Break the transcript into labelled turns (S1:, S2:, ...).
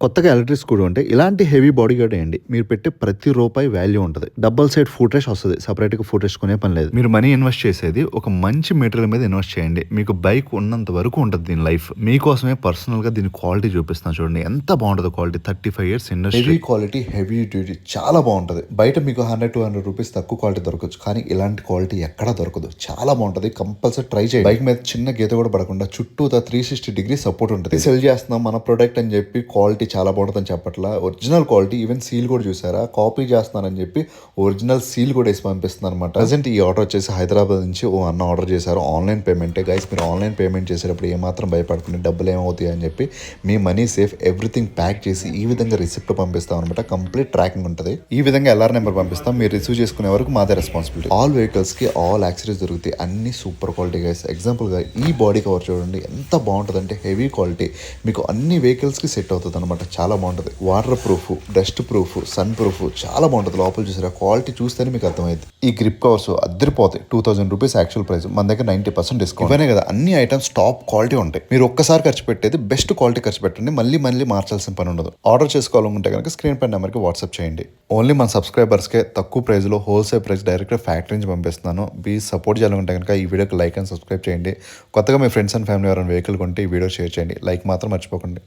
S1: కొత్తగా electric scooter ఉంటే ఇలాంటి హెవీ బాడీ గార్డ్ వేయండి. మీరు పెట్టే ప్రతి రూపాయి వాల్యూ ఉంటది. డబుల్ సైడ్ ఫుట్ రెస్ట్ వస్తది. సెపరేట్‌గా ఫుట్ రెస్ట్ కొనే పని లేదు. మీరు మనీ ఇన్వెస్ట్ చేసేది ఒక మంచి మెటీరియల్ మీద ఇన్వెస్ట్ చేయండి. మీకు బైక్ ఉన్నంత వరకు ఉంటది దీని లైఫ్. మీకోసమే పర్సనల్‌గా దీని క్వాలిటీ చూపిస్తున్నా చూడండి. ఎంత బాగుంటదో quality. 35 years industry. Heavy quality, heavy duty చాలా బాగుంటది. బయట మీకు 100, 200 రూపీస్ తక్కువ క్వాలిటీ దొరకచ్చు. కానీ ఇలాంటి క్వాలిటీ ఎక్కడా దొరకదు. చాలా బాగుంటది. కంపల్సరీ ట్రై చేయండి. బైక్ మీద చిన్న గీత కూడా పడకుండా చుట్టూతా 360 డిగ్రీ సపోర్ట్ ఉంటుంది. సెల్ చేస్తున్నాం మన ప్రొడక్ట్ అని చెప్పి క్వాలిటీ చాలా బాగుంటుందని చెప్పట్లా. Original quality. ఈవెన్ సీల్ కూడా చూసారా, కాపీ చేస్తున్నారని చెప్పి ఒరిజినల్ సీల్ కూడా వేసి పంపిస్తున్నారు అనమాట. ప్రజెంట్ ఈ ఆర్డర్ వచ్చేసి హైదరాబాద్ నుంచి ఓ అన్న ఆర్డర్ చేశారు. ఆన్లైన్ పేమెంటే గైస్. మీరు ఆన్లైన్ పేమెంట్ చేసేటప్పుడు ఏమాత్రం భయపడుకుని డబ్బులు ఏమవుతాయి అని చెప్పి మీ మనీ సేఫ్, ఎవ్రీథింగ్ ప్యాక్ చేసి ఈ విధంగా రిసిప్ట్ పంపిస్తాం అనమాట. కంప్లీట్ ట్రాకింగ్ ఉంటుంది. ఈ విధంగా ఎల్ఆర్ నెంబర్ పంపిస్తాం. మీరు రిసీవ్ చేసుకునే వరకు మాదే రెస్పాన్సిబిలిటీ. ఆల్ వెహికల్స్ కి ఆల్ యాక్సరీస్ దొరుకుతాయి. అన్ని సూపర్ క్వాలిటీ గైస్. ఎగ్జాంపుల్ గా ఈ బాడీ కవర్ చూడండి ఎంత బాగుంటుంది అంటే హెవీ క్వాలిటీ. మీకు అన్ని వెహికల్స్ కి సెట్ అవుతుంది అనమాట. చాలా బాగుంటుంది. Waterproof, dustproof, sunproof చాలా బాగుంటుంది. లోపల చూసారా, క్వాలిటీ చూస్తేనే మీకు అర్థమైంది. ఈ గ్రిప్ కవర్స్ అద్దరిపోతాయి. 2000 రూపీస్ యాక్చువల్ ప్రైస్. మన దగ్గర 90% డిస్కౌంట్. ఇవన్నీ కదా అన్ని ఐటమ్స్ టాప్ క్వాలిటీ ఉంటాయి. మీరు ఒక్కసారి ఖర్చు పెట్టేది బెస్ట్ క్వాలిటీ ఖర్చు పెట్టండి. మళ్ళీ మార్చాల్సిన పని ఉండదు. ఆర్డర్ చేసుకోవాలనుకుంటే కనుక స్క్రీన్ పై నెంబర్కి వాట్సాప్ చేయండి. ఓన్లీ మన సబ్స్క్రైబర్స్కే తక్కువ ప్రైస్లో హోల్సేల్ ప్రైస్ డైరెక్ట్గా ఫ్యాక్టరీ నుంచి పంపిస్తున్నాను. ప్లీజ్ సపోర్ట్ చేయాలనుకుంటే కనుక ఈ వీడియోకి లైక్ అండ్ సబ్స్క్రైబ్ చేయండి. కొత్తగా మీ ఫ్రెండ్స్ అండ్ ఫ్యామిలీ ఎవరైనా వెహికల్ కొంటే ఈ వీడియో షేర్ చేయండి. లైక్ మాత్రం మర్చిపోకండి.